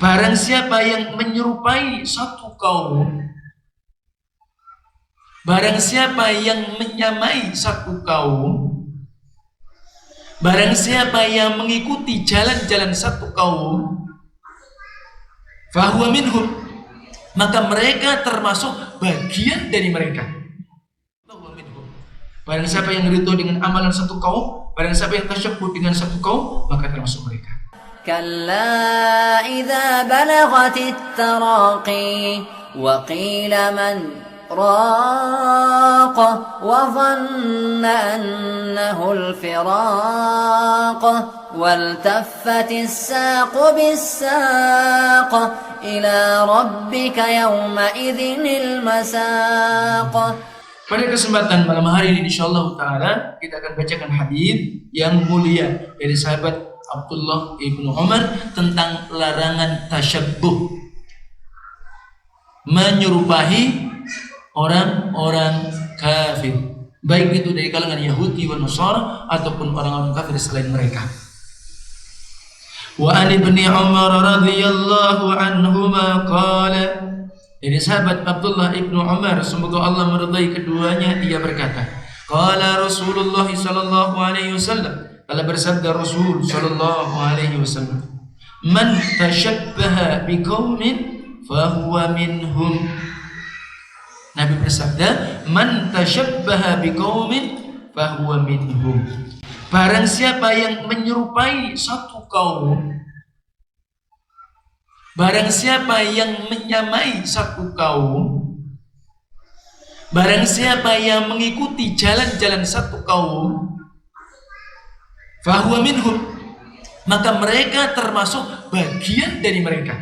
Barang siapa yang menyerupai satu kaum, barang siapa yang menyamai satu kaum, barang siapa yang mengikuti jalan-jalan satu kaum, fahuwa minhum, maka mereka termasuk bagian dari mereka. Fahuwa minhum. Barang siapa yang ridho dengan amalan satu kaum, barang siapa yang tasyabbuh dengan satu kaum, maka termasuk mereka. كلا إذا بلغت التراقي وقيل من راق وظن أنه الفراق والتفت الساق بالساق إلى ربك يومئذ المساق. Pada kesempatan malam hari ini insyaallah ta'ala kita akan bacakan hadis yang mulia dari sahabat Abdullah ibnu Umar tentang larangan tasyabbuh, menyerupai orang-orang kafir, baik itu dari kalangan Yahudi wa Nasara ataupun orang-orang kafir selain mereka. Wa an ibni Umar radhiyallahu anhuma qala, dari sahabat Abdullah ibnu Umar semoga Allah meridai keduanya, ia berkata, qala Rasulullah sallallahu alaihi wasallam, telah bersabda Rasul sallallahu alaihi wasallam, man tashabbaha biqaumin fahuwa minhum. Nabi bersabda, man tashabbaha biqaumin fahuwa minhum. Barang siapa yang menyerupai satu kaum, barang siapa yang menyamai satu kaum, barang siapa yang mengikuti jalan-jalan satu kaum, fahuwa minhum, maka mereka termasuk bagian dari mereka.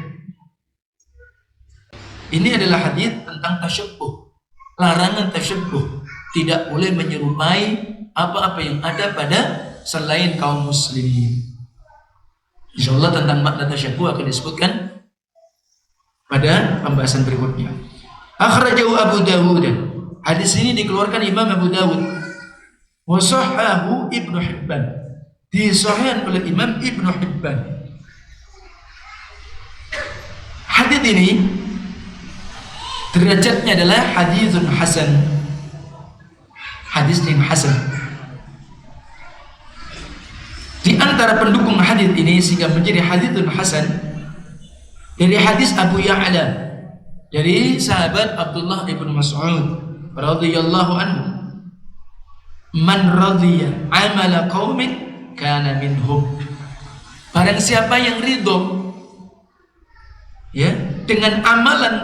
Ini adalah hadis tentang tasyabbuh, larangan tasyabbuh, tidak boleh menyerupai apa-apa yang ada pada selain kaum muslimin. Insyaallah tentang makna tasyabbuh akan disebutkan pada pembahasan berikutnya. Akhrajahu Abu Dawud. Hadis ini dikeluarkan Imam Abu Dawud. Wa sahhahu Ibnu Hibban. Disahihkan oleh Imam Ibnu Hibban. Hadis ini derajatnya adalah haditsun hasan, hadis yang hasan. Di antara pendukung hadis ini sehingga menjadi haditsun hasan, dari hadis Abu Ya'la dari sahabat Abdullah ibnu Mas'ud radhiyallahu anhu, man radhiya amala qaumin kana minhum. Barang siapa yang ridho ya dengan amalan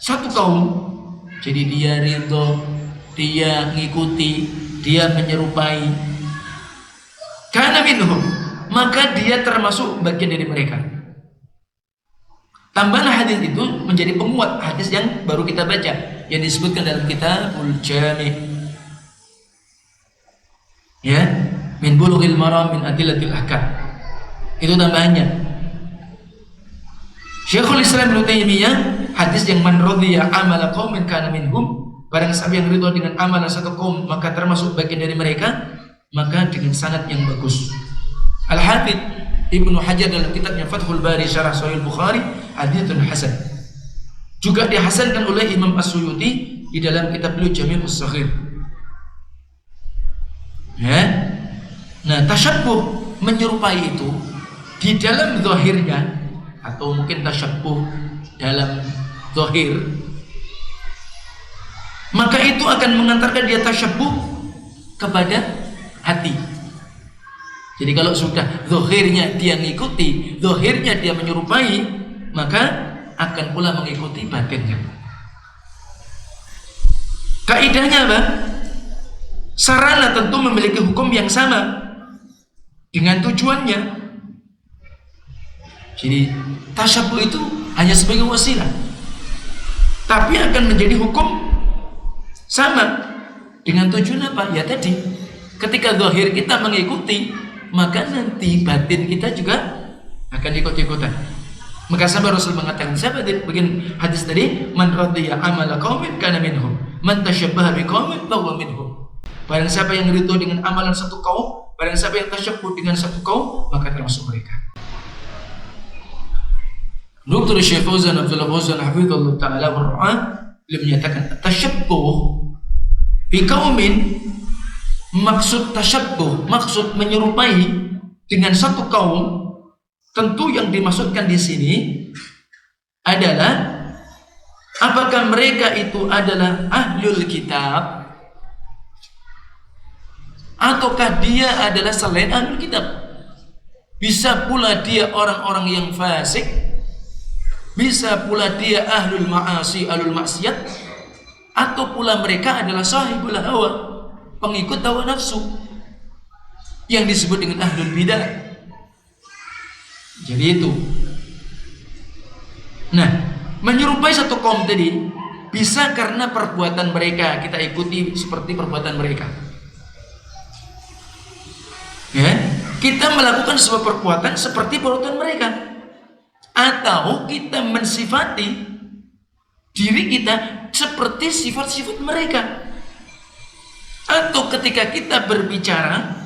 satu kaum, jadi dia ridho, dia ngikuti, dia menyerupai, kana minhum, maka dia termasuk bagian dari mereka. Tambahan hadis itu menjadi penguat hadis yang baru kita baca yang disebutkan dalam Kitabul Jami', ya, min bulughil maram min adillatil ahkam. Itu tambahannya. Syekhul Islam Ibnu Taimiyah, hadis yang man radhiya amala qaumin kana minhum, barang siapa yang ridha dengan amalan satu kaum maka termasuk bagian dari mereka, maka dengan sanad yang bagus. Al-Hafidz Ibnu Hajar dalam kitabnya Fathul Bari Syarah Sahih Bukhari, haditsun hasan. Juga dihasankan oleh Imam As-Suyuti di dalam kitab beliau Jami'us Shaghir. Ya. Nah, tasyabbuh menyerupai itu di dalam zahirnya, atau mungkin tasyabbuh dalam zahir, maka itu akan mengantarkan dia tasyabbuh kepada hati. Jadi kalau sudah zahirnya dia mengikuti, zahirnya dia menyerupai, maka akan pula mengikuti batinnya. Kaidahnya apa? Sarana tentu memiliki hukum yang sama dengan tujuannya. Jadi tasyabbuh itu hanya sebagai wasilah, tapi akan menjadi hukum sama dengan tujuan apa? Ya tadi, ketika zahir kita mengikuti, maka nanti batin kita juga akan ikut-ikutan. Maka sahabat Rasul mengatakan, siapa bagian hadis tadi, man radhiya amala qaumin kana minhum, man tashabbaha biqaumin fahuwa minhum. Barang siapa yang ridho dengan amalan satu kaum, barang siapa yang tasyabbuh dengan satu kaum, maka termasuk mereka. Dr. Syekh Fauzan Abdullah Fauzan hafizallahu taala wara'ah, beliau menyatakan tasyabbuh bi qaumin, maksud tasyabbuh, maksud menyerupai dengan satu kaum, tentu yang dimaksudkan di sini adalah apakah mereka itu adalah ahlul kitab ataukah dia adalah selain ahlul kitab. Bisa pula dia orang-orang yang fasik, bisa pula dia ahlul ma'asi, ahlul maksiat, atau pula mereka adalah sahibul hawa, pengikut hawa nafsu, yang disebut dengan ahlul bidah. Jadi itu. Nah, menyerupai satu kaum tadi bisa karena perbuatan mereka, kita ikuti seperti perbuatan mereka. Ya, kita melakukan sebuah perbuatan seperti perbuatan mereka, atau kita mensifati diri kita seperti sifat-sifat mereka, atau ketika kita berbicara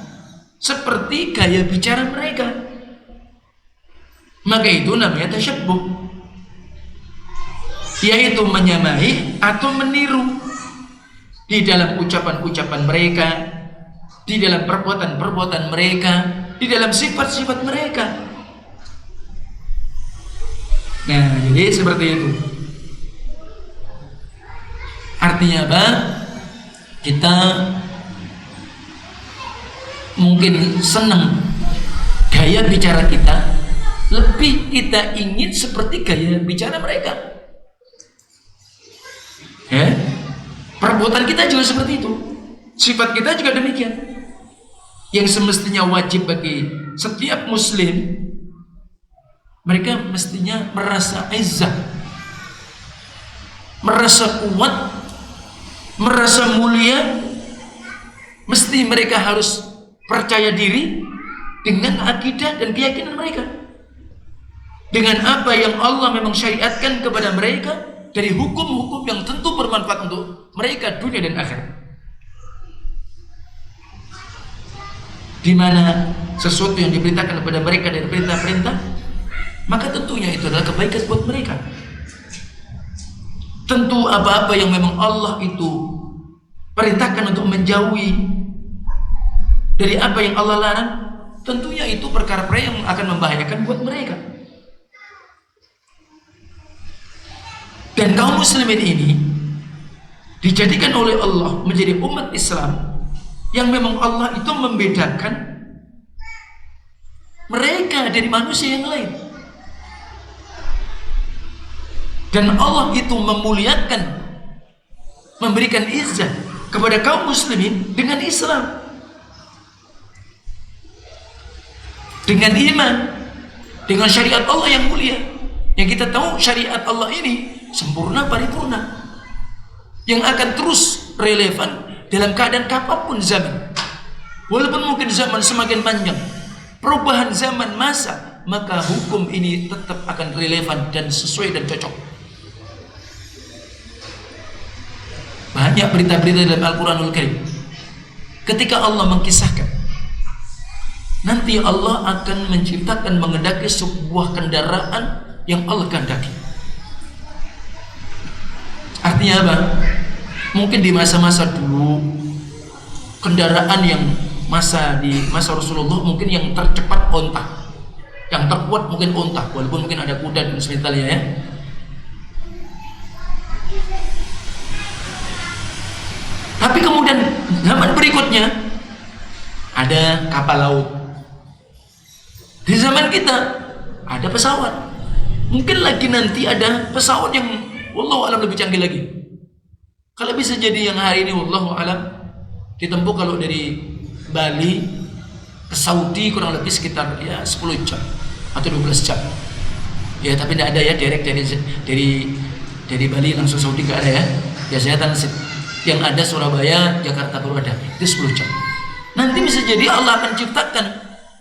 seperti gaya bicara mereka, maka itu namanya tasyabbuh, yaitu menyamai atau meniru di dalam ucapan-ucapan mereka, di dalam perbuatan-perbuatan mereka, di dalam sifat-sifat mereka. Nah, jadi seperti itu. Artinya apa? Kita mungkin senang gaya bicara kita, lebih kita ingin seperti gaya bicara mereka. Ya, perbuatan kita juga seperti itu, sifat kita juga demikian. Yang semestinya wajib bagi setiap muslim, mereka mestinya merasa izzah, merasa kuat, merasa mulia. Mesti mereka harus percaya diri dengan akidah dan keyakinan mereka, dengan apa yang Allah memang syariatkan kepada mereka dari hukum-hukum yang tentu bermanfaat untuk mereka dunia dan akhirat. Di mana sesuatu yang diberitakan kepada mereka dari perintah-perintah, maka tentunya itu adalah kebaikan buat mereka. Tentu apa-apa yang memang Allah itu perintahkan untuk menjauhi dari apa yang Allah larang, tentunya itu perkara-perkara yang akan membahayakan buat mereka. Dan kaum muslimin ini dijadikan oleh Allah menjadi umat Islam yang memang Allah itu membedakan mereka dari manusia yang lain. Dan Allah itu memuliakan, memberikan izzah kepada kaum muslimin dengan Islam, dengan iman, dengan syariat Allah yang mulia. Yang kita tahu syariat Allah ini sempurna, paripurna, yang akan terus relevan dalam keadaan apapun zaman. Walaupun mungkin zaman semakin panjang, perubahan zaman masa, maka hukum ini tetap akan relevan dan sesuai dan cocok. Banyak berita-berita dalam Al-Quranul Karim ketika Allah mengkisahkan nanti Allah akan menciptakan, mengendaki sebuah kendaraan yang Allah kehendaki. Artinya apa? Mungkin di masa-masa dulu kendaraan yang di masa Rasulullah mungkin yang tercepat onta, yang terkuat mungkin onta, walaupun mungkin ada kuda dan sebagainya ya. Tapi kemudian zaman berikutnya ada kapal laut. Di zaman kita ada pesawat. Mungkin lagi nanti ada pesawat yang wallahu alam lebih canggih lagi. Kalau bisa jadi yang hari ini wallahu alam ditempuh kalau dari Bali ke Saudi kurang lebih sekitar ya 10 jam atau 12 jam. Ya tapi tidak ada ya direct dari Bali langsung Saudi nggak ada ya. Biasanya transit. Yang ada Surabaya, Jakarta baru ada. Itu 10 jam. Nanti bisa jadi Allah akan ciptakan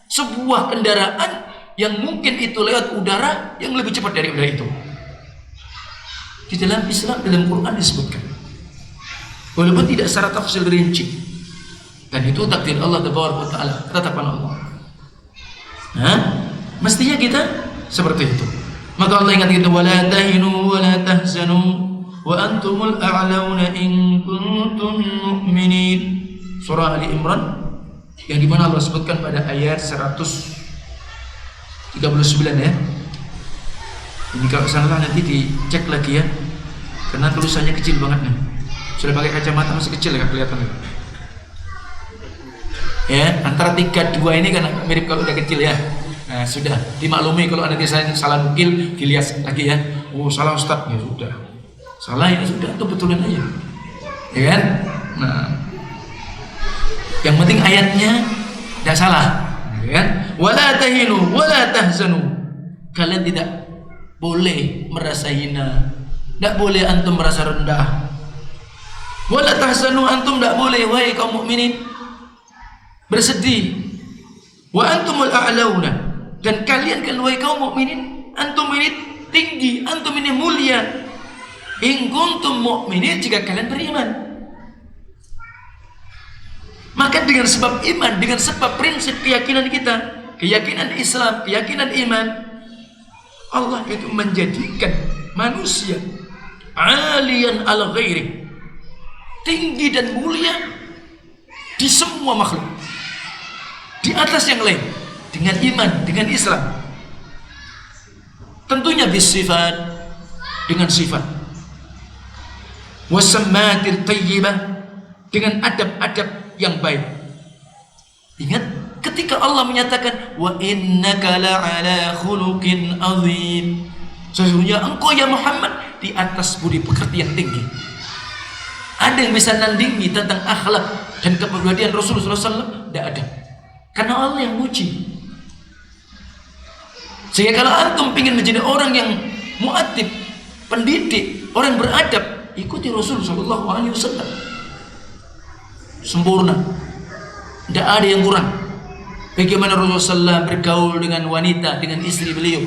sebuah kendaraan yang mungkin itu lewat udara yang lebih cepat dari udara itu. Di dalam Islam, dalam Quran disebutkan, walaupun tidak secara tafsir rinci, dan itu takdir Allah Taala, ketetapan Allah. Nah, mestinya kita seperti itu. Maka Allah ingat kita, wala tahinu wala tahzanu wa antumul a'launa in kuntum mu'minin. Surah Ali Imran yang dimana Allah sebutkan pada ayat 139 ya. Ini kalau salah nanti dicek lagi ya, karena tulisannya kecil banget nih. Sudah pakai kacamata masih kecil ya, kelihatan ya. Ya, antara 3 2 ini kan mirip kalau udah kecil ya. Nah, sudah dimaklumi kalau nanti saya salah nukil, dilihat lagi ya. Oh, salah Ustaz, ya sudah. Salah ya sudah, itu betulin aja. Ya kan? Nah, yang penting ayatnya tidak salah, ya kan? Wala tahinu wala tahzanu. Kalian tidak boleh merasa hina, tidak boleh antum merasa rendah. Wala tahzanu, antum tidak boleh wahai kaum mukminin bersedih. Wa antumul a'launa, dan kalian kan wahai kaum mukminin, antum ini tinggi, antum ini mulia. In kuntum mu'minin, jika kalian beriman. Maka dengan sebab iman, dengan sebab prinsip keyakinan kita, keyakinan Islam, keyakinan iman, Allah itu menjadikan manusia aliyan al ghairi, tinggi dan mulia di semua makhluk, di atas yang lain, dengan iman, dengan Islam. Tentunya bisifat, dengan sifat, wasammatir tayyibah, dengan adab-adab yang baik. Ingat ketika Allah menyatakan wa innaka la'ala khuluqin azim, sesungguhnya engkau ya Muhammad di atas budi pekerti yang tinggi. Ada yang bisa nandingi tentang akhlak dan kepribadian Rasulullah SAW? Tidak ada, karena Allah yang muji. Sehingga kalau antum ingin menjadi orang yang mu'adib, pendidik, orang beradab, ikuti Rasulullah SAW. Sempurna, tidak ada yang kurang. Bagaimana Rasulullah SAW bergaul dengan wanita, dengan istri beliau,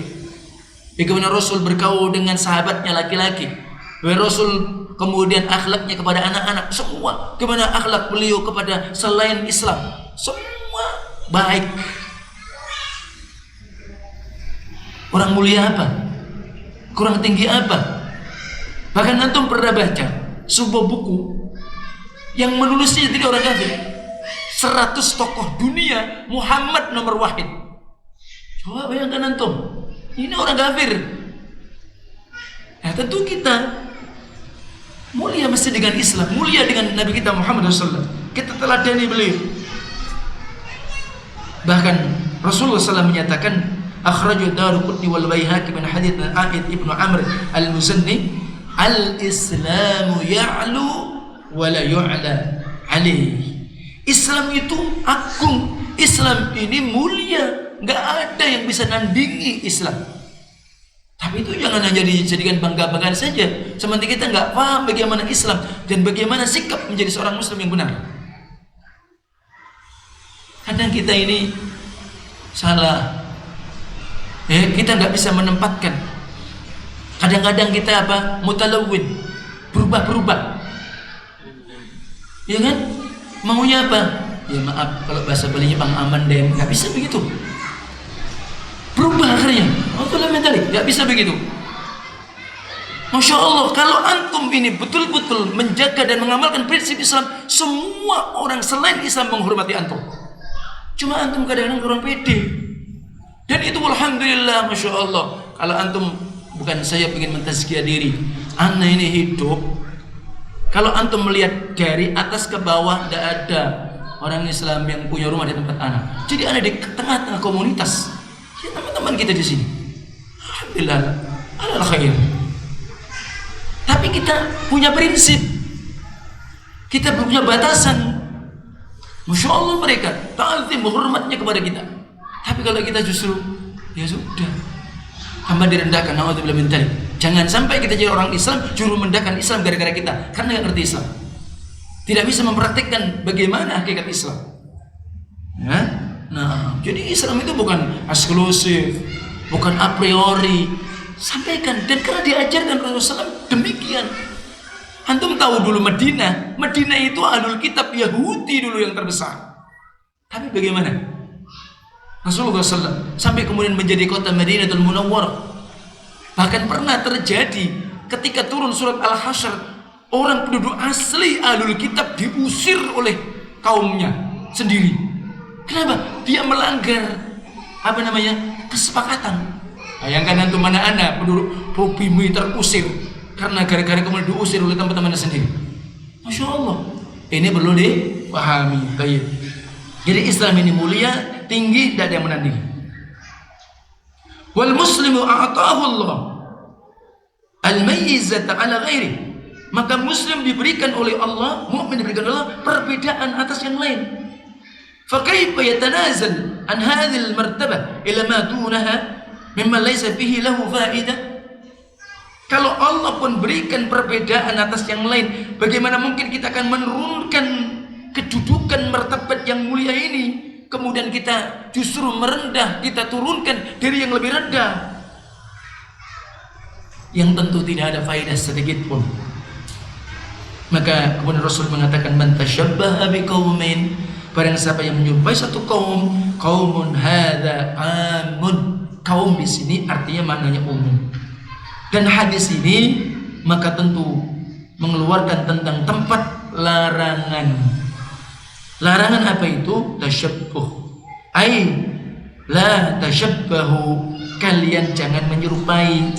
bagaimana Rasul bergaul dengan sahabatnya laki-laki, bagaimana Rasul kemudian akhlaknya kepada anak-anak, semua bagaimana akhlak beliau kepada selain Islam, semua baik. Orang mulia apa? Kurang tinggi apa? Bahkan antum pernah baca sebuah buku yang menulisnya jadi orang kafir, 100 tokoh dunia Muhammad nomor wahid. Coba bayangkan antum, ini orang kafir. Nah, tentu kita mulia mesti dengan Islam, mulia dengan Nabi kita Muhammad SAW. Kita teladani beliau. Bahkan Rasulullah SAW menyatakan, akhraju Daruqutni wal Baihaqi min hadits A'id ibnu Amr al-Muzanni, al-Islamu ya'lu wa la yu'la alaihi. Islam itu agung, Islam ini mulia, nggak ada yang bisa nandingi Islam. Tapi itu jangan hanya dijadikan bangga-banggaan saja, sementara kita nggak paham bagaimana Islam dan bagaimana sikap menjadi seorang Muslim yang benar. Kadang kita ini salah, kita nggak bisa menempatkan. Kadang-kadang kita apa? Mutalawwin, berubah-berubah, ya kan? Maunya apa? Ya maaf, kalau bahasa Balinya Bang Aman deh, nggak bisa begitu. Berubah akhirnya, mentalik, nggak bisa begitu. Masya Allah, kalau antum ini betul-betul menjaga dan mengamalkan prinsip Islam, semua orang selain Islam menghormati antum. Cuma antum kadang-kadang kurang pede. Dan itu alhamdulillah, Masya Allah. Kalau antum, bukan saya ingin mentazkiyah diri, ana ini hidup. Kalau antum melihat dari atas ke bawah, tidak ada orang Islam yang punya rumah di tempat anak. Jadi ada di tengah-tengah komunitas. Ya, teman-teman kita di sini. Alhamdulillah, alal khair. Tapi kita punya prinsip, kita punya batasan. Masya Allah mereka ta'zim, hormatnya kepada kita. Tapi kalau kita justru, ya sudah, hamba direndahkan. Na'udzubillah min dzalik. Jangan sampai kita jadi orang Islam juru merendahkan Islam gara-gara kita, karena nggak ngerti Islam, tidak bisa mempraktikkan bagaimana hakikat Islam. Ya? Nah, jadi Islam itu bukan eksklusif, bukan a priori. Sampaikan, dan karena diajarkan Rasulullah SAW demikian. Antum tahu dulu Madinah itu ahlul kitab Yahudi dulu yang terbesar. Tapi bagaimana Rasulullah SAW sampai kemudian menjadi kota Madinatul Munawwarah, Bahkan pernah terjadi ketika turun surat Al-Hasyr, orang penduduk asli Ahlul Kitab diusir oleh kaumnya sendiri. Kenapa? Dia melanggar kesepakatan. Bayangkan antum anak-anak penduduk Bumi terusir karena gara-gara kemudian diusir oleh teman-temannya sendiri. Masya Allah, ini perlu dipahami. Baik. Jadi Islam ini mulia, tinggi, tidak ada yang menandingi. Wal muslimu a'tahu Allah al-mayyizata ala ghairi. Maka muslim diberikan oleh Allah, mukmin diberikan oleh Allah perbedaan atas yang lain. Fa kaifa yatanazal an hadhihi al-martabah ila ma dunaha mimma laysa fihi lahu fa'idah? Kalau Allah pun berikan perbedaan atas yang lain, bagaimana mungkin kita akan menurunkan kedudukan martabat yang mulia ini, kemudian kita justru merendah, kita turunkan dari yang lebih rendah, yang tentu tidak ada faedah sedikit pun. Maka kemudian Rasul mengatakan, man tashabbaha biqaumin, barang siapa yang menyerupai satu kaum, qaumun hadza amun. Kaum di sini artinya maknanya umum. Dan hadis ini maka tentu mengeluarkan tentang tempat larangan. Larangan apa itu? Tasyabbuh. Ai la tashabbahu, kalian jangan menyerupai.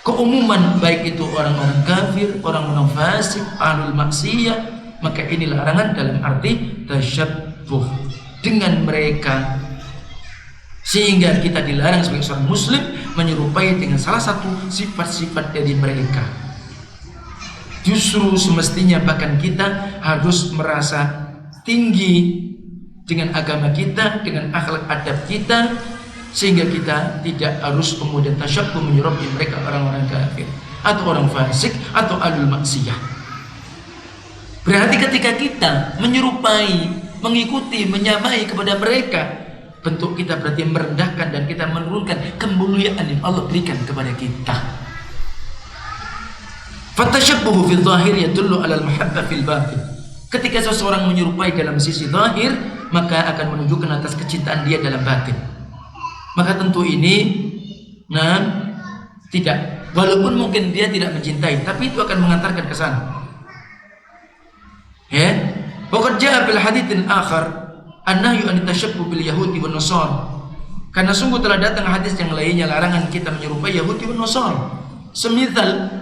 Keumuman baik itu orang-orang kafir, orang-orang fasik, ahlul maksiyah, maka ini larangan dalam arti tasyabbuh dengan mereka. Sehingga kita dilarang sebagai seorang muslim menyerupai dengan salah satu sifat-sifat dari mereka. Justru semestinya bahkan kita harus merasa tinggi dengan agama kita, dengan akhlak adab kita, sehingga kita tidak harus kemudian tasyabbuh menyerupai mereka orang-orang kafir atau orang fasik atau ahlul maksiyah. Berarti ketika kita menyerupai, mengikuti, menyamai kepada mereka, bentuk kita berarti merendahkan dan kita menurunkan kemuliaan yang Allah berikan kepada kita. Fatashabbuhu fil zahir yadullu 'ala al-mahabbah fil batin. Ketika seseorang menyerupai dalam sisi zahir, maka akan menunjukkan atas kecintaan dia dalam batin. Maka tentu ini tidak, walaupun mungkin dia tidak mencintai, tapi itu akan mengantarkan ke sana. Ya, waqad jaa bil haditsin akhar an-nahyu an tashabbuh bil yahudi wan nasara. Karena sungguh telah datang hadis yang lainnya larangan kita menyerupai Yahudi wan Nasara. Semisal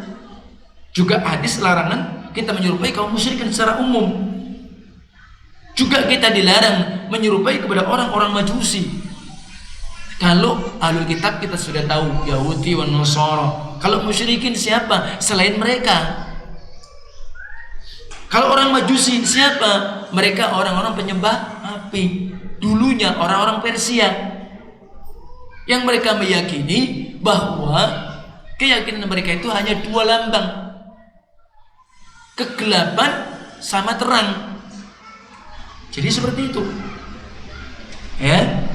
juga hadis larangan kita menyerupai kaum musyrikin secara umum. Juga kita dilarang menyerupai kepada orang-orang Majusi. Kalau ahlul kitab kita sudah tahu Yahudi wan Nasara. Kalau musyrikin siapa selain mereka? Kalau orang Majusi siapa? Mereka orang-orang penyembah api. Dulunya orang-orang Persia, yang mereka meyakini bahwa keyakinan mereka itu hanya dua lambang, kegelapan sama terang. Jadi seperti itu. Ya.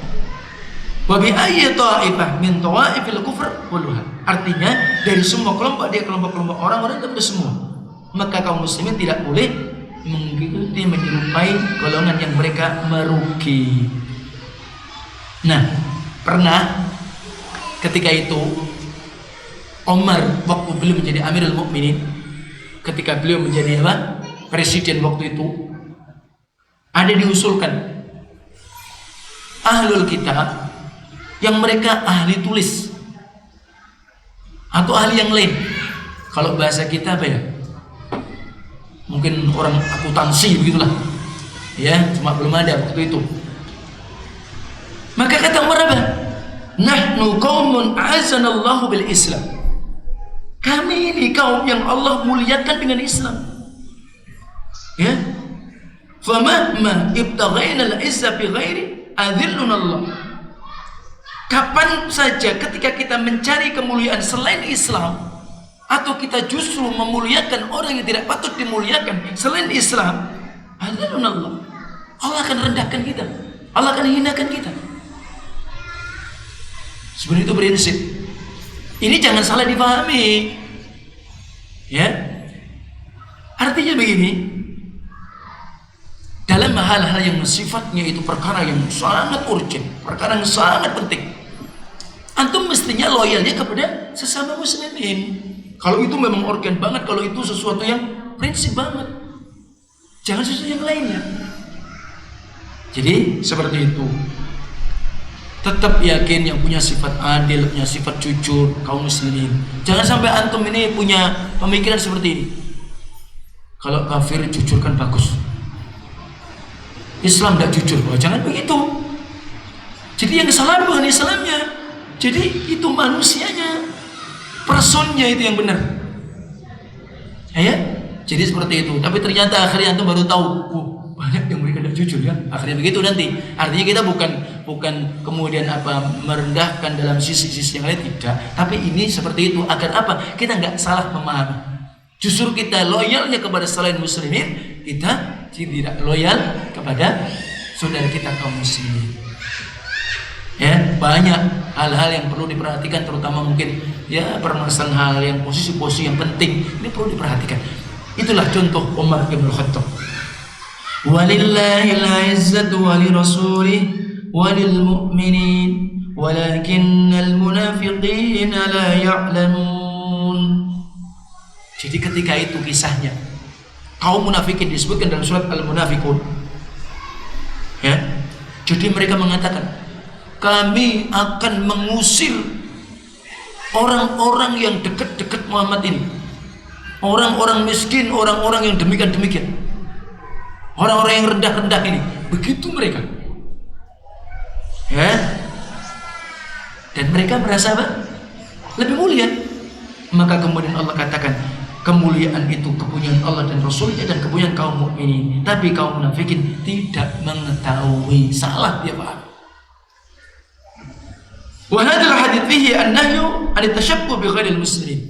Wa bi ayyi ta'ifah min ta'ifil kufr kulluha. Artinya dari semua kelompok, dia kelompok-kelompok orang-orang itu semua. Maka kaum muslimin tidak boleh mengikuti, menyerupai golongan yang mereka merugi. Nah, pernah ketika itu Umar waktu beliau menjadi Amirul Mukminin, ketika beliau menjadi presiden waktu itu, ada diusulkan ahlul kitab yang mereka ahli tulis atau ahli yang lain. Kalau bahasa kita apa ya? Mungkin orang akuntansi begitulah. Ya, cuma belum ada waktu itu. Maka kata Umar apa? Nahnu qaumun a'azzanallahu bil Islam. Kami ini kaum yang Allah muliakan dengan Islam. Ya. Famahma ibtaghaina al-izza bi ghairi adhilluna Allah. Kapan saja ketika kita mencari kemuliaan selain Islam, atau kita justru memuliakan orang yang tidak patut dimuliakan selain Islam, adhilluna Allah. Allah akan rendahkan kita, Allah akan hinakan kita. Sebenarnya itu prinsip. Ini jangan salah dipahami. Ya. Artinya begini, dalam hal-hal yang sifatnya itu perkara yang sangat urgent, perkara yang sangat penting, Antum mestinya loyalnya kepada sesama muslimin. Kalau itu memang organ banget, kalau itu sesuatu yang prinsip banget. Jangan sesuatu yang lainnya. Jadi seperti itu. Tetap yakin yang punya sifat adil, punya sifat jujur kaum muslimin. Jangan sampai antum ini punya pemikiran seperti ini. Kalau kafir jujur kan bagus, Islam tidak jujur. Oh, jangan begitu. Jadi yang salah bukan Islamnya, jadi itu manusianya, personnya itu yang benar. Ya, jadi seperti itu. Tapi ternyata akhirnya antum baru tahu, banyak yang mereka tidak jujur ya. Akhirnya begitu nanti. Artinya kita bukan kemudian merendahkan dalam sisi-sisi yang lain, tidak. Tapi ini seperti itu agar apa? Kita nggak salah memahami. Justru kita loyalnya kepada selain muslimin, kita tidak loyal kepada saudara kita kaum muslimin. Ya, banyak hal-hal yang perlu diperhatikan, terutama mungkin ya permasalahan hal yang posisi-posisi yang penting ini perlu diperhatikan. Itulah contoh Umar bin Khattab. Walillahil 'izzatu wa lirasulihi wa lil mu'minin walakinnal munafiqina la ya'lamun. Jadi ketika itu kisahnya kaum munafikin disebutkan dalam surat Al-Munafiqun. Ya. Jadi mereka mengatakan, kami akan mengusir orang-orang yang dekat-dekat Muhammad ini. Orang-orang miskin, orang-orang yang demikian-demikian. Orang-orang yang rendah-rendah ini. Begitu mereka. Ya. Dan mereka merasa apa? Lebih mulia. Maka kemudian Allah katakan, kemuliaan itu kepunyaan Allah dan Rasulnya dan kepunyaan kaum mukminin. Tapi kaum munafikin tidak mengetahui. Salah dia paham. Wa hadzal hadits fihi an-nahyu an at-tashabbuh bi ghairil muslimin.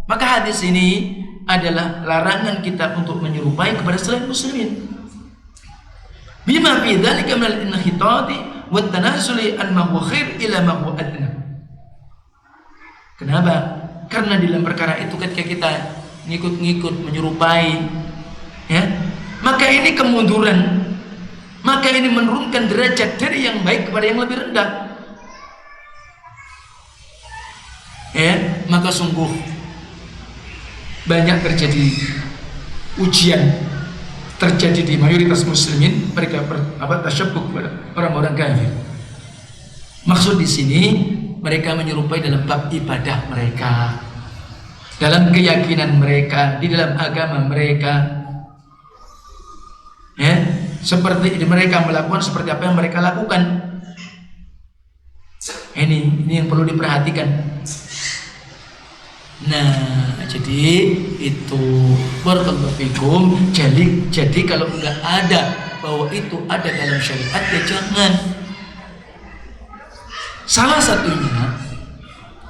Maka hadis ini adalah larangan kita untuk menyerupai kepada selain muslimin. Bima fi dzalika min al-inhitati wa at-tanazuli an ma huwa khair ila ma huwa adna. Kenapa? Karena dalam perkara itu ketika kita ngikut-ngikut menyerupai, ya, maka ini kemunduran, maka ini menurunkan derajat dari yang baik kepada yang lebih rendah. Ya, maka sungguh banyak terjadi ujian terjadi di mayoritas muslimin, mereka tasyabbuh kepada orang-orang kafir. Maksud di sini mereka menyerupai dalam bab ibadah mereka, dalam keyakinan mereka, di dalam agama mereka. Ya, seperti mereka melakukan seperti apa yang mereka lakukan. Ini yang perlu diperhatikan. Nah, jadi itu barakallahu fikum. Jadi kalau enggak ada bahwa itu ada dalam syariat, ya jangan. Salah satunya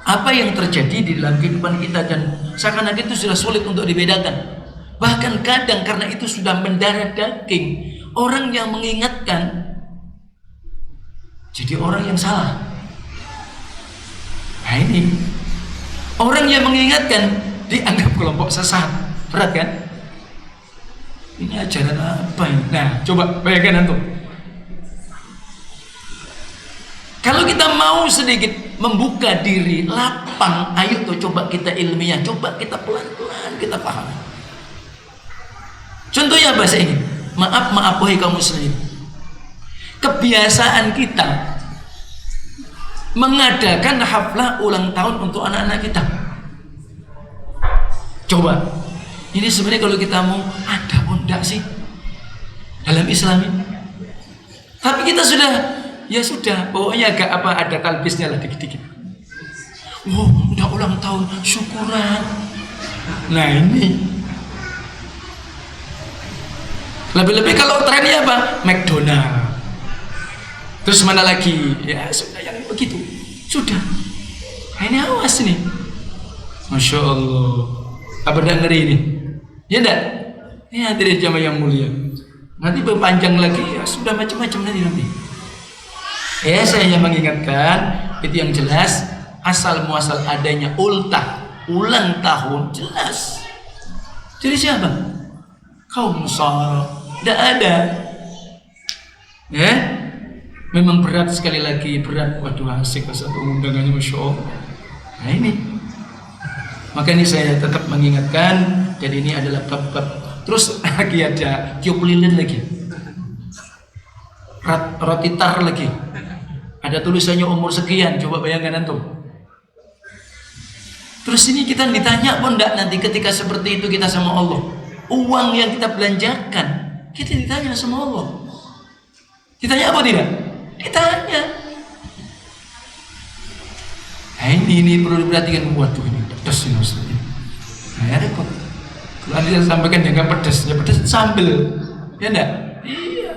apa yang terjadi di dalam kehidupan kita, dan seakan-akan itu sudah sulit untuk dibedakan. Bahkan kadang karena itu sudah mendarah daging, orang yang mengingatkan jadi orang yang salah. Nah ini, orang yang mengingatkan dianggap kelompok sesat. Berat kan? Ini ajaran apa ini? Nah, coba bayangkan antum. Kalau kita mau sedikit membuka diri, lapang, ayo tuh coba kita ilmiah, coba kita pelan-pelan kita paham. Contohnya bahasa ini, maaf wahai kaum muslimin. Kebiasaan kita mengadakan haflah ulang tahun untuk anak-anak kita. Coba, ini sebenarnya kalau kita mau ada enggak sih dalam Islam ini? Tapi kita sudah, ya sudah, pokoknya agak ada talbisnya lah dikit-dikit. Wow, udah ulang tahun, syukuran. Nah ini, lebih-lebih kalau trennya apa? McDonald. Terus mana lagi? Ya sudah yang begitu. Sudah. Nah, ini awas nih. Masya Allah. Apa dah ngeri ini? Ya enggak? Ya tidak jamaah yang mulia. Nanti berpanjang lagi, ya sudah macam-macam nanti. Ya saya hanya mengingatkan, itu yang jelas asal muasal adanya ulang tahun jelas. Jadi siapa? Kaum Nasara. Tidak ada. Ya. Memang berat, sekali lagi berat. Waduh, asik satu undangannya, Masya Allah. Nah ini, maka ini saya tetap mengingatkan. Jadi ini adalah bab-bab. Terus lagi ada tiup lilin lagi, roti tar lagi, ada tulisannya umur sekian. Coba bayangkan antum. Terus ini kita ditanya pun enggak nanti ketika seperti itu kita sama Allah. Uang yang kita belanjakan, kita ditanya sama Allah. Ditanya apa tidak? Ditanya. Nah ini perlu diperhatikan. Waduh ini pedas ini Ustaz. Nah ya repot. Kalau Anda sampaikan dengan pedas, ya pedas sambel. Ya enggak? Iya.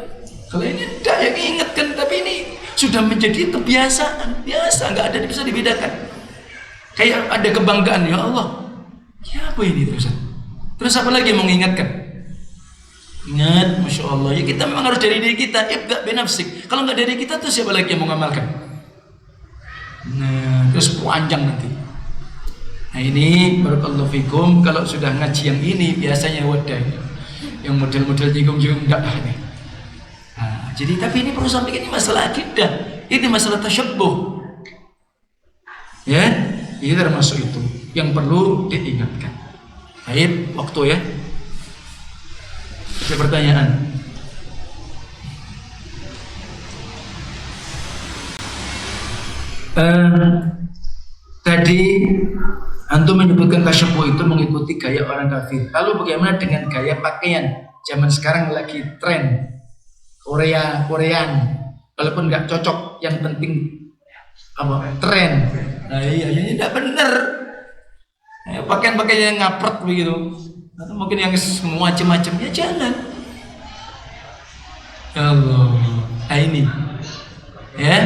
Kalau ini enggak, yang ingatkan. Tapi ini sudah menjadi kebiasaan. Biasa, enggak ada yang bisa dibedakan. Kayak ada kebanggaan, ya Allah. Ya apa ini terus? Terus apa lagi yang mengingatkan? Ingat, Masya Allah. Ya kita memang harus dari diri kita. Ibda binafsik. Kalau nggak dari kita tuh siapa lagi yang mengamalkan? Nah, terus panjang nanti. Nah ini barakallahu fikum. Kalau sudah ngaji yang ini biasanya wadah. Yang model-model jinggung-jinggung enggak nih. Nah, jadi tapi ini perlu sampaikan, ini masalah akidah. Ini masalah tasyabbuh. Ya, ini termasuk itu yang perlu diingatkan. Baik, waktu ya. Ada pertanyaan? Tadi antum menyebutkan tasyabbuh itu mengikuti gaya orang kafir. Lalu bagaimana dengan gaya pakaian? Zaman sekarang lagi tren Korean. Walaupun nggak cocok, yang penting apa? Tren. Nah iya, ini tidak benar. Pakaian-pakaian yang ngapret begitu. Atau mungkin yang macam-macam, ya jangan. Ya Allah. Nah ini. Ya.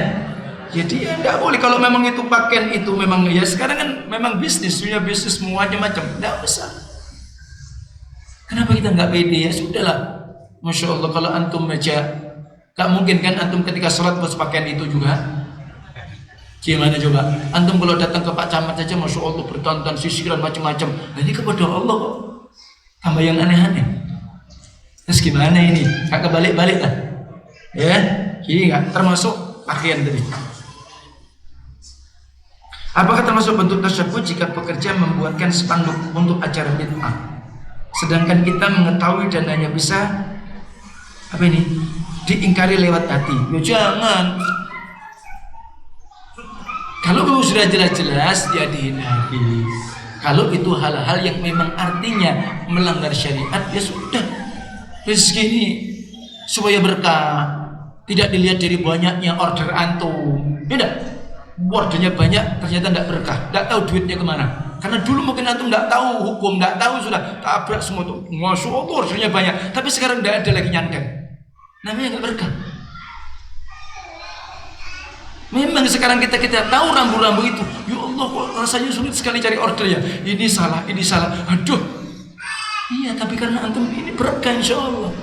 Jadi ya tidak boleh. Kalau memang itu pakaian itu memang, ya sekarang kan memang bisnis, punya bisnis macam-macam, tidak usah. Kenapa kita nggak pede? Ya sudahlah. Masya Allah, kalau antum baca, nggak mungkin kan antum ketika sholat bos pakaian itu juga. Gimana coba? Antum kalau datang ke Pak Camat saja, Masya Allah bertonton sisiran macam-macam. Nah, ini kepada Allah kok. Tambah yang aneh-aneh. Terus gimana ini? Nggak kebalik-balik lah. Ya, ini nggak termasuk pakaian tadi. Apakah termasuk bentuk tasyabbuh jika pekerja membuatkan spanduk untuk acara bid'ah, sedangkan kita mengetahui dan hanya bisa apa ini diingkari lewat hati? Ya jangan. Kalau sudah jelas-jelas ya dihindari. Kalau itu hal-hal yang memang artinya melanggar syariat, ya sudah. Rezeki ini supaya berkah, tidak dilihat dari banyaknya order antum. Ya enggak? Ordernya banyak, ternyata tidak berkah, tidak tahu duitnya kemana. Karena dulu mungkin antum tidak tahu hukum, tidak tahu, sudah tabrak semua itu. Masya Allah ordernya banyak, tapi sekarang tidak ada lagi nyanteng. Namanya nggak berkah. Memang sekarang kita tahu rambu-rambu itu. Ya Allah, kok rasanya sulit sekali cari order ya. Ini salah. Aduh. Iya, tapi karena antum ini berkah insya Allah.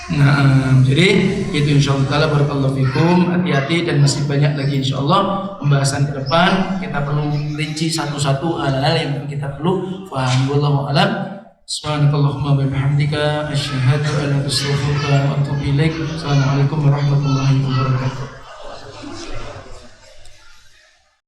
Nah, jadi itu insya Allah. Barakallahu fikum. Hati-hati dan masih banyak lagi insya Allah pembahasan ke depan. Kita perlu rinci satu-satu hal-hal yang kita perlu paham. Wallahu a'lam. Subhanakallahumma wa bihamdika asyhadu an la ilaha illa anta astaghfiruka wa atubu ilaik. Assalamualaikum warahmatullahi wabarakatuh.